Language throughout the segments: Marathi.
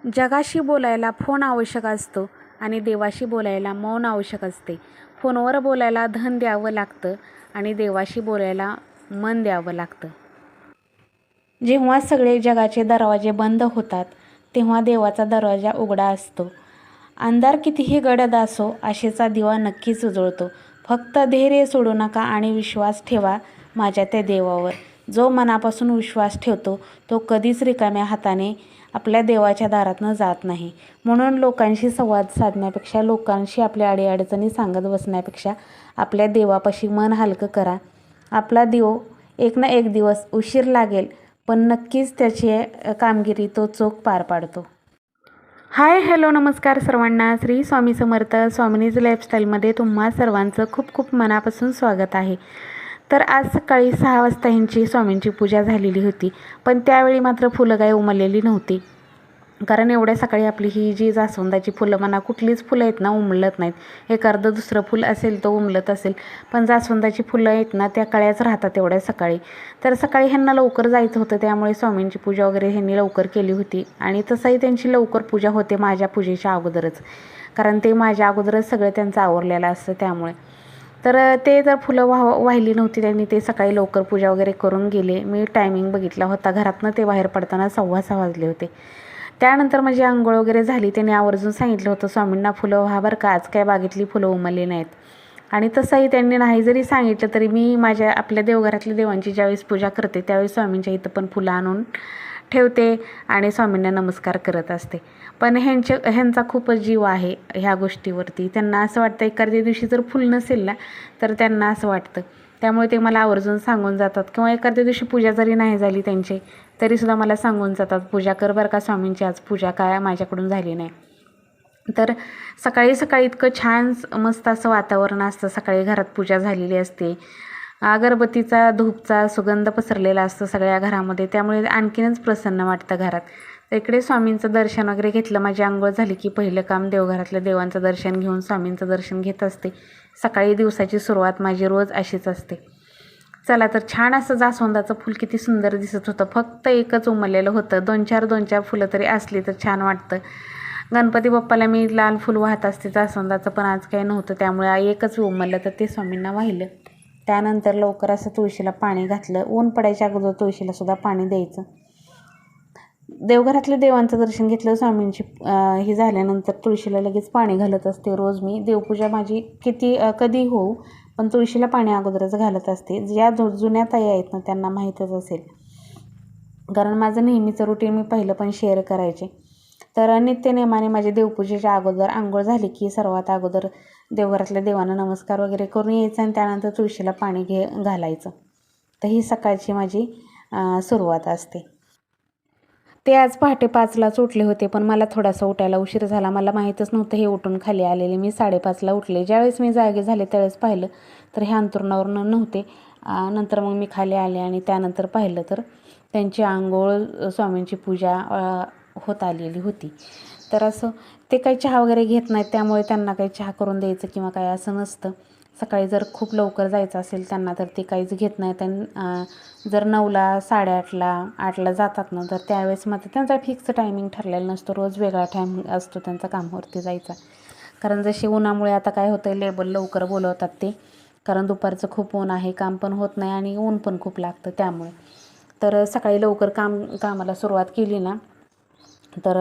जगाशी बोलायला फोन आवश्यक असतो आणि देवाशी बोलायला मौन आवश्यक असते. फोनवर बोलायला धन द्यावं लागतं आणि देवाशी बोलायला मन द्यावं लागतं. जेव्हा सगळे जगाचे दरवाजे बंद होतात तेव्हा देवाचा दरवाजा उघडा असतो. अंधार कितीही गडद असो आशेचा दिवा नक्कीच उजळतो. फक्त धैर्य सोडू नका आणि विश्वास ठेवा माझ्या त्या देवावर. जो मनापासून विश्वास ठेवतो तो कधीच रिकाम्या हाताने आपल्या देवाच्या दारातनं जात नाही. म्हणून लोकांशी संवाद साधण्यापेक्षा, लोकांशी आपल्या अडीअडचणी सांगत बसण्यापेक्षा आपल्या देवापाशी मन हलकं करा. आपला देव एक ना एक दिवस उशीर लागेल पण नक्कीच त्याची कामगिरी तो चोख पार पाडतो. हाय, हॅलो, नमस्कार सर्वांना. श्री स्वामी समर्थ. स्वामिनीज लाईफस्टाईलमध्ये तुम्हा सर्वांचं खूप खूप मनापासून स्वागत आहे. तर आज सकाळी 6 वाजता ह्यांची स्वामींची पूजा झालेली होती, पण त्यावेळी मात्र फुलं काही उमललेली नव्हती. कारण एवढ्या सकाळी आपली ही जी जास्वंदाची फुलं म्हणा, कुठलीच फुलं आहेत ना उमलत नाहीत. एक अर्धं दुसरं फुल असेल तो उमलत असेल, पण जास्वंदाची फुलं आहेत ना त्या कळ्याच राहतात एवढ्या सकाळी. तर सकाळी ह्यांना लवकर जायचं होतं, त्यामुळे स्वामींची पूजा वगैरे ह्यांनी लवकर केली होती. आणि तसंही त्यांची लवकर पूजा होते माझ्या पूजेच्या अगोदरच, कारण ते माझ्या अगोदरच सगळं त्यांचं आवरलेलं असतं त्यामुळे. तर ते जर फुलं वाहिली नव्हती त्यांनी ते सकाळी लवकर पूजा वगैरे करून गेले. मी टायमिंग बघितला होता, घरातनं ते बाहेर पडताना 6:15 वाजले होते. त्यानंतर माझी अंघोळ वगैरे झाली. त्यांनी आवर्जून सांगितलं होतं स्वामींना फुलं व्हा बरं का, आज काय बागेतली फुलं उमलली नाहीत. आणि तसंही त्यांनी नाही जरी सांगितलं तरी मी माझ्या आपल्या देवघरातल्या देवांची ज्यावेळेस पूजा करते त्यावेळेस स्वामींच्या इथं पण फुलं आणून ठेवते आणि स्वामींना नमस्कार करत असते. पण ह्यांचा खूपच जीव आहे ह्या गोष्टीवरती. त्यांना असं वाटतं एखाद्या दिवशी जर फुल नसेल ना तर त्यांना असं वाटतं, त्यामुळे ते मला आवर्जून सांगून जातात. किंवा एखाद्या दिवशी पूजा जरी नाही झाली त्यांची तरीसुद्धा मला सांगून जातात, पूजा कर बरं का स्वामींची, आज पूजा काय माझ्याकडून झाली नाही. तर सकाळी सकाळी इतकं छान मस्त असं वातावरण असतं. सकाळी घरात पूजा झालेली असते, अगरबत्तीचा धूपचा सुगंध पसरलेला असतो सगळ्या घरामध्ये, त्यामुळे आणखीनच प्रसन्न वाटतं घरात. तर इकडे स्वामींचं दर्शन वगैरे घेतलं. माझी अंघोळ झाली की पहिलं काम देवघरातल्या देवांचं दर्शन घेऊन स्वामींचं दर्शन घेत असते. सकाळी दिवसाची सुरुवात माझी रोज अशीच असते. चला तर छान असं जास्वंदाचं फूल किती सुंदर दिसत होतं. फक्त एकच उमललेलं होतं. 2-4 फुलं तरी असली तर छान वाटतं. गणपती बाप्पाला मी लाल फूल वाहत असते जास्वंदाचं, पण आज काही नव्हतं त्यामुळे एकच उमललं तर ते स्वामींना वाहिलं. त्यानंतर लवकर असं तुळशीला पाणी घातलं. ऊन पडायच्या अगोदर तुळशीला सुद्धा पाणी द्यायचं. देवघरातल्या देवांचं दर्शन घेतलं. स्वामींची ही झाल्यानंतर तुळशीला लगेच पाणी घालत असते रोज मी. देवपूजा माझी कधी होऊ पण तुळशीला पाणी अगोदरच घालत असते. ज्या जुन्या ताई आहेत ना त्यांना माहीतच असेल, कारण माझं नेहमीचं रुटीन मी पहिलं पण शेअर करायचे. तर नित्यनेमाने माझे देवपूजेच्या अगोदर आंघोळ झाली की सर्वात अगोदर देवघरातल्या देवांना नमस्कार वगैरे करून यायचं आणि त्यानंतर तुळशीला पाणी घालायचं. तर ही सकाळची माझी सुरुवात असते. ते आज पहाटे 5लाच उठले होते, पण मला थोडासा उठायला उशीर झाला. मला माहीतच नव्हतं हे उठून खाली आलेले. मी 5:30ला उठले. ज्यावेळेस मी जागे झाले त्यावेळेस पाहिलं तर हे अंथरुणावर नव्हते. नंतर मग मी खाली आले आणि त्यानंतर पाहिलं तर त्यांची आंघोळ, स्वामींची पूजा होत आलेली होती. तर असं ते काही चहा वगैरे घेत नाहीत, त्यामुळे त्यांना काही चहा करून द्यायचं किंवा काय असं नसतं. सकाळी जर खूप लवकर जायचं असेल त्यांना तर ते काहीच घेत नाहीत. आणि जर 9ला, 8:30ला, 8ला जातात ना तर त्यावेळेस मात्र त्यांचा फिक्स टायमिंग ठरलेला नसतो. रोज वेगळा टाईम असतो त्यांचा कामावरती जायचा. कारण जसे उन्हामुळे आता काय होतं, लेबल लवकर बोलवतात ते, कारण दुपारचं खूप ऊन आहे, काम पण होत नाही आणि ऊन पण खूप लागतं त्यामुळे. तर सकाळी लवकर कामाला सुरुवात केली ना तर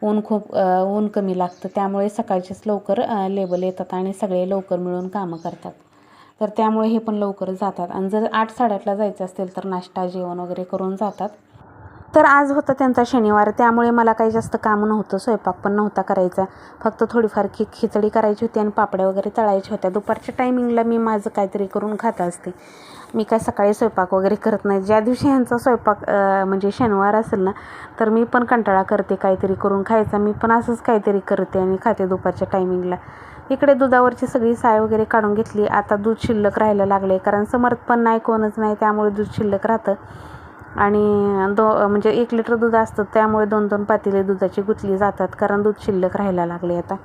ऊन कमी लागतं, त्यामुळे सकाळचेच लवकर लेबल येतात आणि सगळे लवकर मिळून कामं करतात. तर त्यामुळे हे पण लवकर जातात. आणि जर 8-8:30ला जायचं असेल तर नाश्ता जेवण वगैरे करून जातात. तर आज होता त्यांचा शनिवार, त्यामुळे मला काही जास्त काम नव्हतं, स्वयंपाक पण नव्हता करायचा. फक्त थोडीफार खिचडी करायची होती आणि पापड्या वगैरे तळायच्या होत्या. दुपारच्या टायमिंगला मी माझं काहीतरी करून खात असते. मी काय सकाळी स्वयंपाक वगैरे करत नाही. ज्या दिवशी ह्यांचा स्वयंपाक म्हणजे शनिवार असेल ना तर मी पण कंटाळा करते काहीतरी करून खायचा. मी पण असंच काहीतरी करते आणि खाते दुपारच्या टायमिंगला. इकडे दुधावरची सगळी साय वगैरे काढून घेतली. आता दूध शिल्लक राहायला लागले, कारण समर्थ पण नाही, कोणच नाही, त्यामुळे दूध शिल्लक राहतं. आणि म्हणजे 1 लिटर दूध असतं त्यामुळे 2-2 पातेले दुधाची गुंतली जातात, कारण दूध शिल्लक राहायला लागले आता.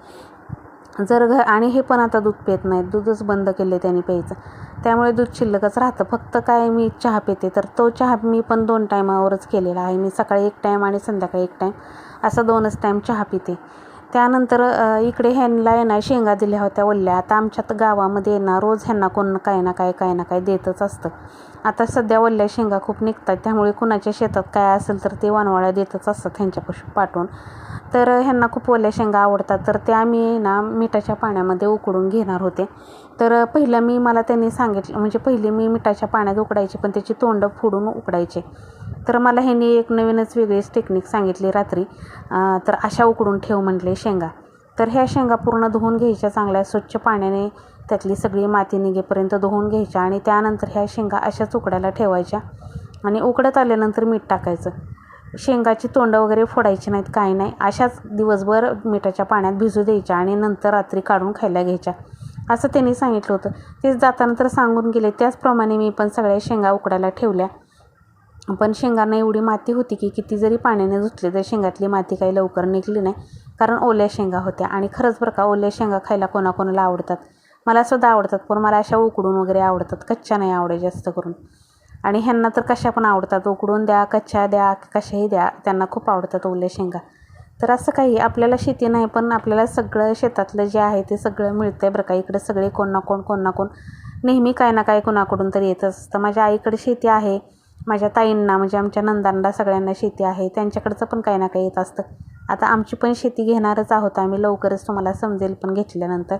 आणि हे पण आता दूध पित नाहीत, दूधच बंद केले त्यांनी प्यायचं, त्यामुळे दूध शिल्लकच राहतं. फक्त काय मी चहा पिते, तर तो चहा मी पण 2 टायमावरच केलेला आहे. मी सकाळी 1 टाईम आणि संध्याकाळी 1 टाईम. असं 2च टाईम चहा पिते. त्यानंतर इकडे ह्यांना आहे ना शेंगा दिल्या होत्या ओल्या. आता आमच्यात गावामध्ये ना रोज ह्यांना कोण काही ना काही देतच असतं. आता सध्या ओल्या शेंगा खूप निघतात, त्यामुळे कुणाच्या शेतात काय असेल तर ते वानवाळ्या देतच असतात ह्यांच्यापासून पाठवून. तर ह्यांना खूप ओल्या शेंगा आवडतात, तर त्या मी ना मिठाच्या पाण्यामध्ये उकडून घेणार होते. तर मला त्यांनी सांगितलं, म्हणजे पहिले मी मिठाच्या पाण्यात उकडायचे, पण त्याची तोंडं फोडून उकडायचे. तर मला ह्यांनी एक नवीनच वेगळीच टेक्निक सांगितली रात्री. तर अशा उकडून ठेव म्हटले शेंगा. तर ह्या शेंगा पूर्ण धुवून घ्यायच्या, चांगल्या स्वच्छ पाण्याने त्यातली सगळी माती निघेपर्यंत धुवून घ्यायच्या आणि त्यानंतर ह्या शेंगा अशाच उकडायला ठेवायच्या आणि उकडत आल्यानंतर मीठ टाकायचं. शेंगाची तोंडं वगैरे फोडायची नाहीत, काही नाही, अशाच दिवसभर मिठाच्या पाण्यात भिजू द्यायच्या आणि नंतर रात्री काढून खायला घ्यायच्या, असं त्यांनी सांगितलं होतं. तेच जाताना तर सांगून गेले. त्याचप्रमाणे मी पण सगळ्या शेंगा उकडायला ठेवल्या. पण शेंगांना एवढी माती होती की किती जरी पाण्याने धुतले तर शेंगातली माती काही लवकर निघली नाही, कारण ओल्या शेंगा होत्या. आणि खरंच बरं का, ओल्या शेंगा खायला कोणाकोणाला आवडतात. मला सुद्धा आवडतात, पण मला अशा उकडून वगैरे आवडतात, कच्च्या नाही आवडत जास्त करून. आणि ह्यांना तर कशा पण आवडतात, उकडून द्या, कच्च्या द्या, कशाही द्या, त्यांना खूप आवडतात ओल्या शेंगा. तर असं काही आपल्याला शेती नाही, पण आपल्याला सगळं शेतातलं जे आहे ते सगळं मिळतं आहे बरं का. इकडे सगळे कोण ना कोण नेहमी काय ना काय कोणाकडून तरी येतच असतं. माझ्या आईकडे शेती आहे, माझ्या ताईंना म्हणजे आमच्या नंदांना सगळ्यांना शेती आहे, त्यांच्याकडचं पण काही ना काही येत असतं. आता आमची पण शेती घेणारच आहोत आम्ही लवकरच, तुम्हाला समजेल पण घेतल्यानंतर.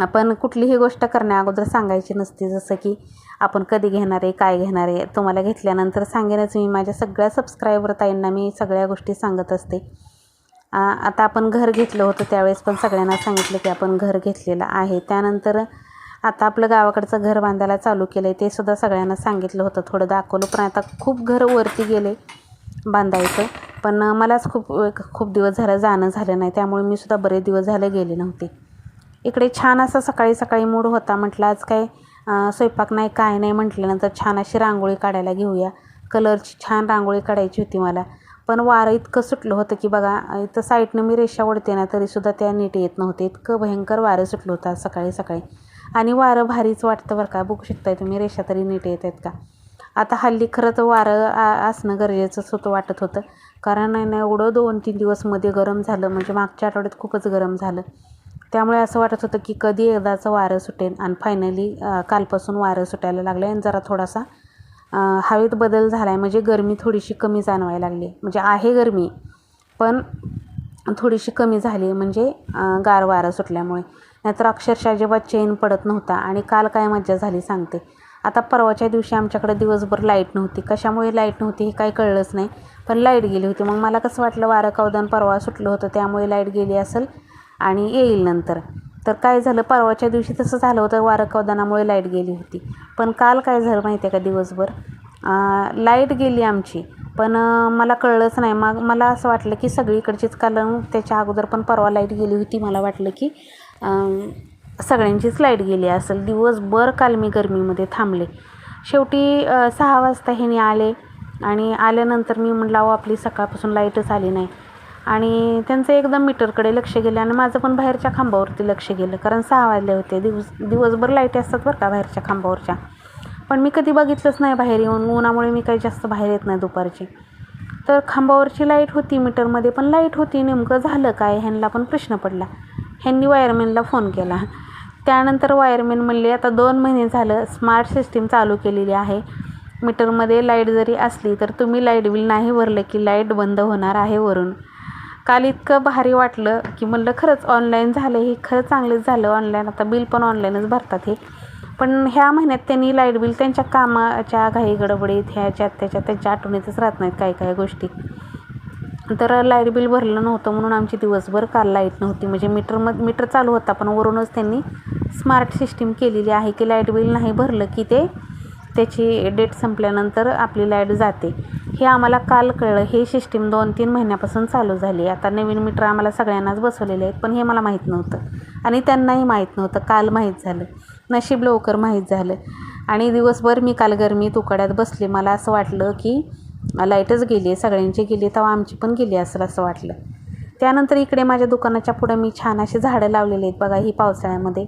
आपण कुठलीही गोष्ट करण्या अगोदर सांगायची नसते, जसं की आपण कधी घेणार आहे, काय घेणार आहे, तुम्हाला घेतल्यानंतर सांगेनच मी. माझ्या सगळ्या सबस्क्रायबर ताईंना मी सगळ्या गोष्टी सांगत असते. आता आपण घर घेतलं होतं त्यावेळेस पण सगळ्यांना सांगितलं की आपण घर घेतलेलं आहे. त्यानंतर आता आपलं गावाकडचं घर बांधायला चालू केलं आहे, ते सुद्धा सगळ्यांना सांगितलं होतं, थोडं दाखवलं. पण आता खूप घर वरती गेले बांधायचं, पण मलाच खूप दिवस झालं जाणं झालं नाही, त्यामुळे मी सुद्धा बरेच दिवस झाले गेले नव्हते. इकडे छान असा सकाळी मूड होता, म्हटलं आज काय स्वयंपाक नाही काय नाही, म्हटल्यानंतर छान अशी रांगोळी काढायला घेऊया. कलरची छान रांगोळी काढायची होती मला, पण वारं इतकं सुटलं होतं की बघा, इथं साईडनं मी रेषा ओढते ना तरीसुद्धा त्या नीट येत नव्हते, इतकं भयंकर वारं सुटलं होतं सकाळी. आणि वारं भारीच वाटतं बरं का. बघू शकताय तुम्ही, रेषा तरी नीट येत आहेत का. आता हल्ली खरं तर वारं असणं गरजेचंच वाटत होतं, कारण एवढं 2-3 दिवस मध्ये गरम झालं, म्हणजे मागच्या आठवड्यात खूपच गरम झालं. त्यामुळे असं वाटत होतं की कधी एकदाचं वारं सुटेल. आणि फायनली कालपासून वारं सुटायला लागलं आणि जरा थोडासा हवेत बदल झाला आहे, म्हणजे गरमी थोडीशी कमी जाणवायला लागली. म्हणजे आहे गरमी, पण थोडीशी कमी झाली, म्हणजे गार वारं सुटल्यामुळे. नाहीतर अक्षरशः अजिबात चैन पडत नव्हता. आणि काल काय मज्जा झाली सांगते. आता परवाच्या दिवशी आमच्याकडे दिवसभर लाईट नव्हती. कशामुळे लाईट नव्हती हे काही कळलंच नाही, पण लाईट गेली होती. मग मला कसं वाटलं वारं कवदान परवा सुटलं होतं त्यामुळे लाईट गेली असेल आणि येईल नंतर. तर काय झालं, परवाच्या दिवशी तसं झालं होतं, वारं कवदानामुळे लाईट गेली होती. पण काल काय झालं माहिती आहे का, दिवसभर लाईट गेली आमची, पण मला कळलंच नाही. मग मला असं वाटलं की सगळीकडचीच, काल त्याच्या अगोदर पण परवा लाईट गेली होती, मला वाटलं की सगळ्यांचीच लाईट गेली असेल. दिवसभर काल मी गरमीमध्ये थांबले. शेवटी 6 वाजता ह्याने आले आणि आल्यानंतर मी म्हटलं अहो आपली सकाळपासून लाईटच आली नाही. आणि त्यांचं एकदम मीटरकडे लक्ष गेलं आणि माझं पण बाहेरच्या खांबावरती लक्ष गेलं, कारण 6 वाजले होते. दिवसभर लाईटी असतात बरं का बाहेरच्या खांबावरच्या, पण मी कधी बघितलंच नाही बाहेर येऊन, उन्हामुळे मी काही जास्त बाहेर येत नाही दुपारची. तर खांबावरची लाईट होती, मीटरमध्ये पण लाईट होती. नेमकं झालं काय, ह्यांना पण प्रश्न पडला. ह्यांनी वायरमॅनला फोन केला. त्यानंतर वायरमॅन म्हणले आता 2 महिने झालं स्मार्ट सिस्टीम चालू केलेली आहे, मीटरमध्ये लाईट जरी असली तर तुम्ही लाईट बिल नाही भरलं की लाईट बंद होणार आहे वरून. काल इतकं भारी वाटलं की म्हणलं खरंच ऑनलाईन झालं, हे खरंच चांगलंच झालं ऑनलाईन. आता बिल पण ऑनलाईनच भरतात हे. पण ह्या महिन्यात त्यांनी लाईट बिल त्यांच्या कामाच्या घाई गडबडीत ह्याच्यात त्यांच्या आठवणीतच राहत नाहीत काही गोष्टी. तर लाईट बिल भरलं नव्हतं म्हणून आमची दिवसभर काल लाईट नव्हती. म्हणजे मीटर चालू होता, पण वरूनच त्यांनी स्मार्ट सिस्टीम केलेली आहे की लाईट बिल नाही भरलं की त्याची डेट संपल्यानंतर आपली लाईट जाते. हे आम्हाला काल कळलं. हे सिस्टीम 2-3 महिन्यापासून चालू झाली. आता नवीन मीटर आम्हाला सगळ्यांनाच बसवलेले आहेत, पण हे मला माहीत नव्हतं आणि त्यांनाही माहीत नव्हतं. काल माहीत झालं, नशीब लवकर माहीत झालं. आणि दिवसभर मी काल गरमीत उकाड्यात बसले. मला असं वाटलं की लाईटच गेली आहे, सगळ्यांची गेली तेव्हा आमची पण गेली असेल असं वाटलं. त्यानंतर इकडे माझ्या दुकानाच्या पुढं मी छान अशी झाडं लावलेली आहेत बघा. ही पावसाळ्यामध्ये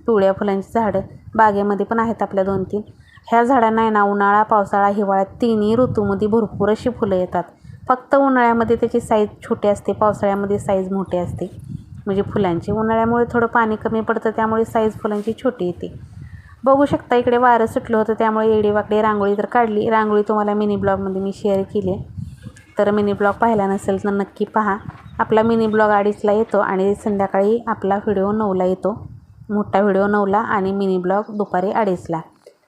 पिवळ्या फुलांची झाडं, बागेमध्ये पण आहेत आपल्या 2-3. ह्या झाडांना आहे ना उन्हाळा, पावसाळा, हिवाळ्यात 3ही ऋतूमध्ये भरपूर अशी फुलं येतात. फक्त उन्हाळ्यामध्ये त्याची साईज छोटी असते, पावसाळ्यामध्ये साईज मोठी असते म्हणजे फुलांची. उन्हाळ्यामुळे थोडं पाणी कमी पडतं त्यामुळे साईज फुलांची छोटी येते. बघू शकता इकडे वारं सुटलं होतं त्यामुळे एडीवाकडे रांगोळी तर काढली. रांगोळी तुम्हाला मिनी ब्लॉगमध्ये मी शेअर केली आहे, तर मिनी ब्लॉग पाहिला नसेल तर नक्की पहा. आपला मिनी ब्लॉग 2:30ला येतो आणि संध्याकाळी आपला व्हिडिओ 9ला येतो. मोठा व्हिडिओ 9ला आणि मिनी ब्लॉग दुपारी 2:30ला.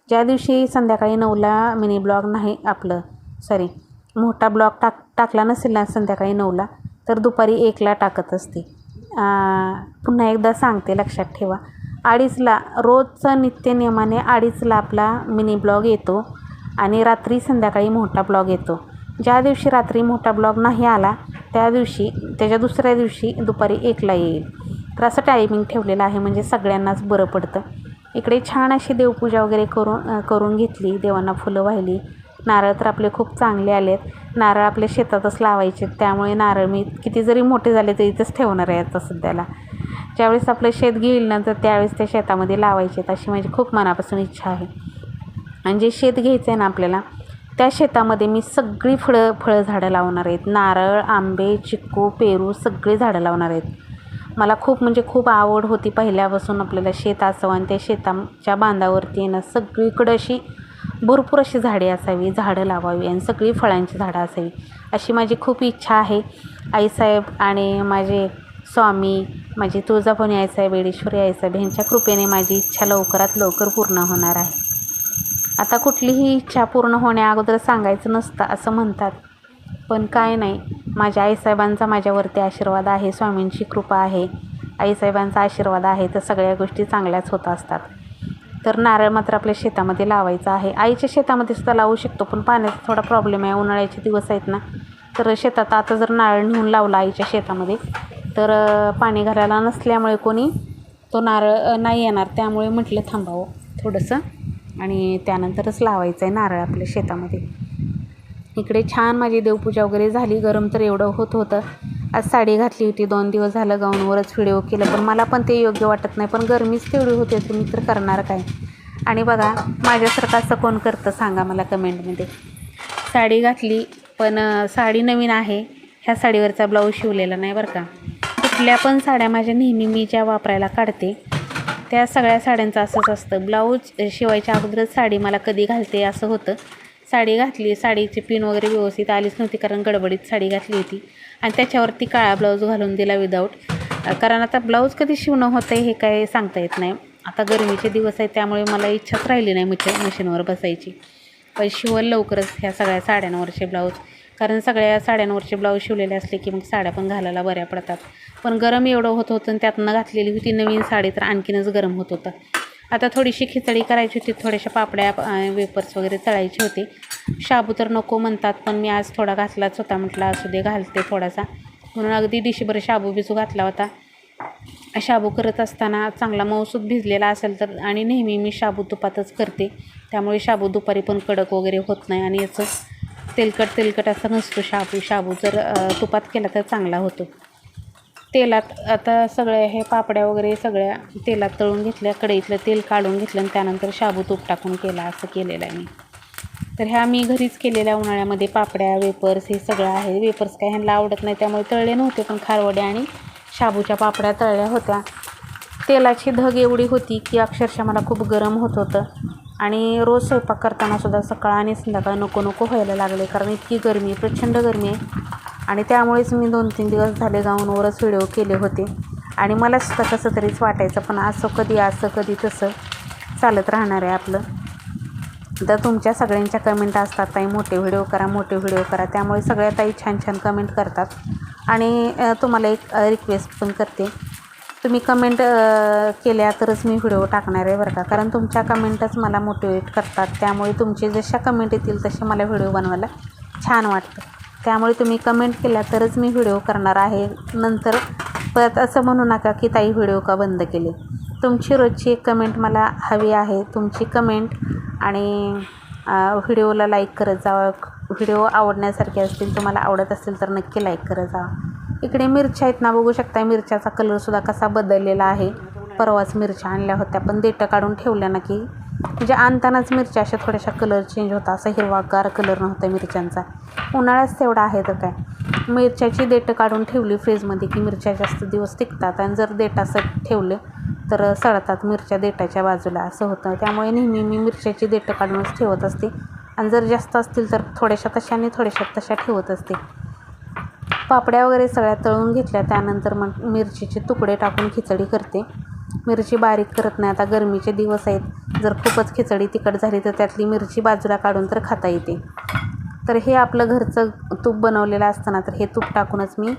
ज्या दिवशी संध्याकाळी 9ला मिनी ब्लॉग नाही मोठा ब्लॉग टाकला नसेल ना संध्याकाळी 9ला, तर दुपारी 1ला टाकत असते. पुन्हा एकदा सांगते, लक्षात ठेवा. 2:30ला रोजचा नित्यनियमाने 2:30ला आपला मिनी ब्लॉग येतो आणि रात्री संध्याकाळी मोठा ब्लॉग येतो. ज्या दिवशी रात्री मोठा ब्लॉग नाही आला त्याच्या दुसऱ्या दिवशी दुपारी 1ला येईल. तर असं टायमिंग ठेवलेलं आहे म्हणजे सगळ्यांनाच बरं पडतं. इकडे छान अशी देवपूजा वगैरे करून घेतली. देवांना फुलं वाहिली. नारळ तर आपले खूप चांगले आलेत. नारळ आपल्या शेतातच लावायचे, त्यामुळे नारळ मी किती जरी मोठे झाले तरी इथंच ठेवणार आहे आता सध्याला. ज्यावेळेस आपलं शेत घेईल ना तर त्यावेळेस त्या शेतामध्ये लावायचे, अशी माझी खूप मनापासून इच्छा आहे. आणि जे शेत घ्यायचं आहे ना आपल्याला, त्या शेतामध्ये मी सगळी फळं झाडं लावणार आहेत. नारळ, आंबे, चिक्कू, पेरू सगळे झाडं लावणार आहेत. मला खूप आवड होती पहिल्यापासून आपल्याला शेत असावं आणि त्या शेताच्या बांधावरती ना सगळीकडं अशी भरपूर अशी झाडे असावी, झाडं लावावी आणि सगळी फळांची झाडं असावी, अशी माझी खूप इच्छा आहे. आईसाहेब आणि माझे स्वामी, माझी तुळजाभवानी आईसाहेब, येडेश्वरी आईसाहेब ह्यांच्या कृपेने माझी इच्छा लवकरात लवकर पूर्ण होणार आहे. आता कुठलीही इच्छा पूर्ण होण्या अगोदर सांगायचं नसतं असं म्हणतात, पण काय नाही, माझ्या आईसाहेबांचा माझ्यावरती आशीर्वाद आहे, स्वामींची कृपा आहे, आईसाहेबांचा आशीर्वाद आहे, तर सगळ्या गोष्टी चांगल्याच होत असतात. तर नारळ मात्र आपल्या शेतामध्ये लावायचा आहे. आईच्या शेतामध्ये सुद्धा लावू शकतो, पण पाण्याचा थोडा प्रॉब्लेम आहे. उन्हाळ्याचे दिवस आहेत ना, तर शेतात आता जर नारळ नेऊन लावला आईच्या शेतामध्ये तर पाणी घालायला नसल्यामुळे कोणी तो नारळ नाही येणार. त्यामुळे म्हटलं थांबावं थोडंसं आणि त्यानंतरच लावायचं आहे नारळ आपल्या शेतामध्ये. इकडे छान माझी देवपूजा वगैरे झाली. गरम तर एवढं होतं. आज साडी घातली होती, 2 दिवस झालं गाऊनवरच व्हिडिओ केलं, पण मला पण ते योग्य वाटत नाही. पण गरमीच तेवढी होते, तुम्ही तर करणार काय. आणि बघा माझ्यासारखं असं कोण करतं सांगा मला कमेंटमध्ये. साडी घातली पण साडी नवीन आहे, ह्या साडीवरचा ब्लाऊज शिवलेला नाही बरं का. कुठल्या पण साड्या माझ्या नेहमी मी ज्या वापरायला काढते त्या सगळ्या साड्यांचं असंच असतं, ब्लाऊज शिवायच्या अगोदरच साडी मला कधी घालते असं होतं. साडी घातली, साडीची पिन वगैरे व्यवस्थित आलीच नव्हती कारण गडबडीत साडी घातली होती आणि त्याच्यावरती काळा ब्लाऊज घालून दिला विदाऊट. कारण आता ब्लाऊज कधी शिवणं होतं आहे हे काय सांगता येत नाही. आता गरमीचे दिवस आहेत त्यामुळे मला इच्छाच राहिली नाही मशीनवर बसायची. पण शिवल लवकरच ह्या सगळ्या साड्यांवरचे ब्लाऊज, कारण सगळ्या साड्यांवरचे ब्लाऊज शिवलेले असले की मग साड्या पण घालायला बऱ्या पडतात. पण गरम एवढं होत होतं आणि त्यातनं घातलेली होती नवीन साडी तर आणखीनच गरम होत होतं. आता थोडीशी खिचडी करायची होती, थोड्याशा पापड्या वेपर्स वगैरे तळायचे होते. शाबू तर नको म्हणतात, पण मी आज थोडा घातलाच होता, म्हटलं असू दे घालते थोडासा, म्हणून अगदी डिशीभर शाबू बिजू घातला होता. शाबू करत असताना चांगला मऊसूत भिजलेला असेल तर, आणि नेहमी मी शाबू तुपातच करते त्यामुळे शाबू दुपारी पण कडक वगैरे होत नाही आणि याचं तेलकट असं नसतो शाबू जर तुपात केला तर चांगला होतो. तेलात आता सगळ्या हे पापड्या वगैरे सगळ्या तेलात तळून घेतल्या, कढईतलं तेल काढून घेतलं आणि त्यानंतर शाबू तूप टाकून केला, असं केलेलं आहे मी. तर ह्या मी घरीच केलेल्या उन्हाळ्यामध्ये पापड्या, वेपर्स हे सगळं आहे. वेपर्स काय ह्यांना आवडत नाही त्यामुळे तळले नव्हते, पण खारवड्या आणि शाबूच्या पापड्या तळल्या होत्या. तेलाची धग एवढी होती की अक्षरशः मला खूप गरम होत होतं आणि रोज स्वयंपाक करताना सुद्धा सकाळ आणि संध्याकाळ नको व्हायला लागले, कारण इतकी गरमी, प्रचंड गरमी आहे. आणि त्यामुळेच मी 2-3 दिवस झाले गाऊनवरच व्हिडिओ केले होते आणि मला सुद्धा कसं तरीच वाटायचं, पण असं कधी तसं चालत राहणार आहे आपलं. तर तुमच्या सगळ्यांच्या कमेंट असतात, ताई मोठे व्हिडिओ करा, त्यामुळे सगळ्या ताई छान कमेंट करतात. आणि तुम्हाला एक रिक्वेस्ट पण करते, तुम्ही कमेंट केल्या तरच मी व्हिडिओ टाकणार आहे बरं का, कारण तुमच्या कमेंटच मला मोटिवेट करतात. त्यामुळे तुमचे जशा कमेंट येतील तसे मला व्हिडिओ बनवायला छान वाटतं. त्यामुळे तुम्ही कमेंट केल्या तरच मी व्हिडिओ करणार आहे. नंतर परत असं म्हणू नका की ताई व्हिडिओ का बंद केले. तुमची रोजची एक कमेंट मला हवी आहे. तुमची कमेंट आणि व्हिडिओला लाईक करत जावा. व्हिडिओ आवडण्यासारखे असतील, तुम्हाला आवडत असेल तर नक्की लाईक करत जावा. इकडे मिरच्या आहेत ना, बघू शकता मिरच्याचा कलरसुद्धा कसा बदललेला आहे. परवाच मिरच्या आणल्या होत्या पण देठं काढून ठेवल्या ना की म्हणजे आणतानाच मिरच्या अशा थोड्याशा कलर चेंज होता, असा हिरवागार कलर नव्हता मिरच्यांचा. उन्हाळ्याच तेवढा आहे तर काय. मिरच्याची देठं काढून ठेवली फ्रीजमध्ये की मिरच्या जास्त दिवस टिकतात, आणि जर देठ असं ठेवलं तर सडतात मिरच्या देठाच्या बाजूला, असं होतं. त्यामुळे नेहमी मी मिरच्याची देठं काढूनच ठेवत असते, आणि जर जास्त असतील तर थोड्याशा तशा आणि थोड्याशा तशा ठेवत असते. पापड्या वगैरे सगळ्या तळून घेतल्या. त्यानंतर मग मिरचीचे तुकडे टाकून खिचडी करते. मिरची बारीक करत नाही, आता गरमीचे दिवस आहेत. जर खूपच खिचडी तिखट झाली तर त्यातली मिरची बाजूला काढून तर खाता येते. तर हे आपलं घरचं तूप बनवलेलं असतं ना, तर हे तूप टाकूनच मी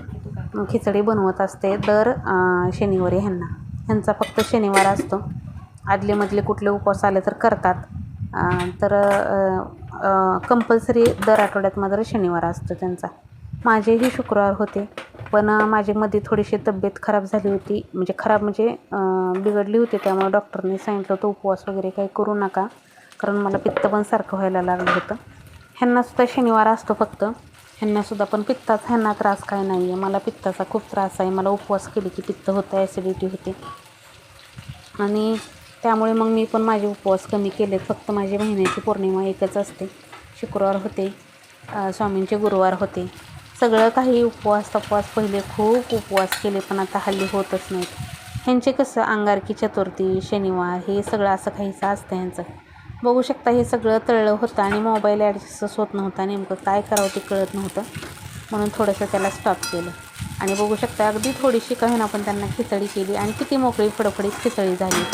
खिचडी बनवत असते दर शनिवारी. ह्यांचा फक्त शनिवार असतो. आदलेमधले कुठले उपवास आले तर करतात, तर कंपल्सरी दर आठवड्यात मात्र शनिवार असतो त्यांचा. माझेही शुक्रवार होते, पण माझी मध्ये थोडीशी तब्येत खराब झाली होती, म्हणजे खराब म्हणजे बिघडली होती. त्यामुळे डॉक्टरने सांगितलं होतं उपवास वगैरे काही करू नका, कारण मला पित्त पण सारखं व्हायला लागलं होतं. ह्यांनासुद्धा शनिवार असतो फक्त, ह्यांनासुद्धा, पण पित्ताचा ह्यांना त्रास काय नाही आहे. मला पित्ताचा खूप त्रास आहे. मला उपवास केले की पित्त होतं, ॲसिडिटी होते, आणि त्यामुळे मग मी पण माझे उपवास कमी केलेत. फक्त माझी महिन्याची पौर्णिमा एकच असते, शुक्रवार होते, स्वामींचे गुरुवार होते. सगळं काही उपवास पहिले खूप उपवास केले, पण आता हल्ली होतच नाहीत. ह्यांचे कसं अंगारकी चतुर्थी, शनिवार, हे सगळं असं काहीचं असतं ह्यांचं. बघू शकता हे सगळं तळलं होतं, आणि मोबाईल ॲडजस्टच होत नव्हता. नेमकं काय करावं ते कळत नव्हतं, म्हणून थोडंसं त्याला स्टॉप केलं. आणि बघू शकता अगदी थोडीशी का होईना पण त्यांना खिचडी केली, आणि किती मोकळी फडफडीत खिचडी झाली.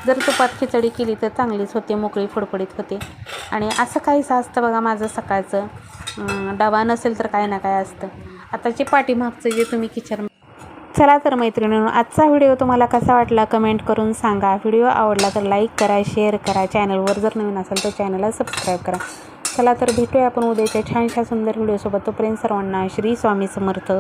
जर तुपात खिचडी केली तर चांगलीच होते, मोकळी फडफडीत होते. आणि असं काहीसं असतं बघा माझं सकाळचं. डबा नसेल तर काय ना काय असतं. आताचे पाठीमागचं जे तुम्ही किचन. चला तर मैत्रिणींनो, आजचा व्हिडिओ तुम्हाला कसा वाटला कमेंट करून सांगा. व्हिडिओ आवडला तर लाईक करा, शेअर करा. चॅनलवर जर नवीन असाल तर चॅनलला सबस्क्राईब करा. चला तर भेटूया आपण उद्याच्या छानशा सुंदर व्हिडिओसोबत. तोपर्यंत सर्वांना श्री स्वामी समर्थ.